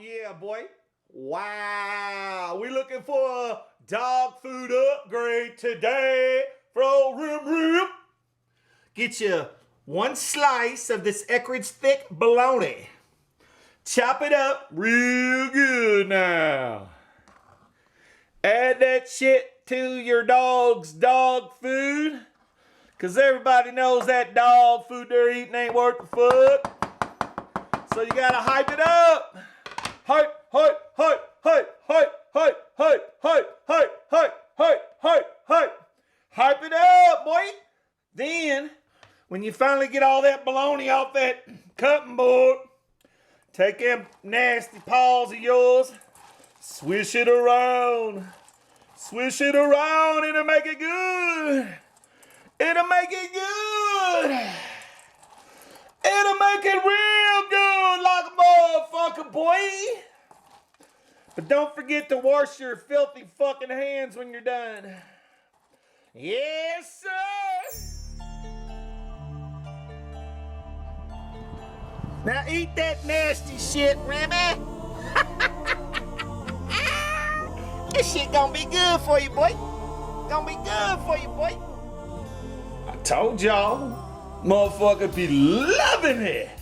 yeah, boy. Wow, we looking for a dog food upgrade today from Rim Rim. Get you one slice of this Eckrich thick bologna. Chop it up real good now. Add that shit to your dog's dog food. Cause everybody knows that dog food they're eating ain't worth the fuck. So you gotta hype it up. Hype, hype, hype, hype, hype, hype, hype, hype, hype, hype, hype, hype, hype. Hype it up, boy. Then, when you finally get all that bologna off that cutting board, take them nasty paws of yours, swish it around. Swish it around, it'll make it good. It'll make it good. It'll make it real good like a motherfucker, boy. But don't forget to wash your filthy fucking hands when you're done. Yes, sir. Now eat that nasty shit, Remy. This shit gonna be good for you, boy. Gonna be good for you, boy. I told y'all, motherfucker be loving it.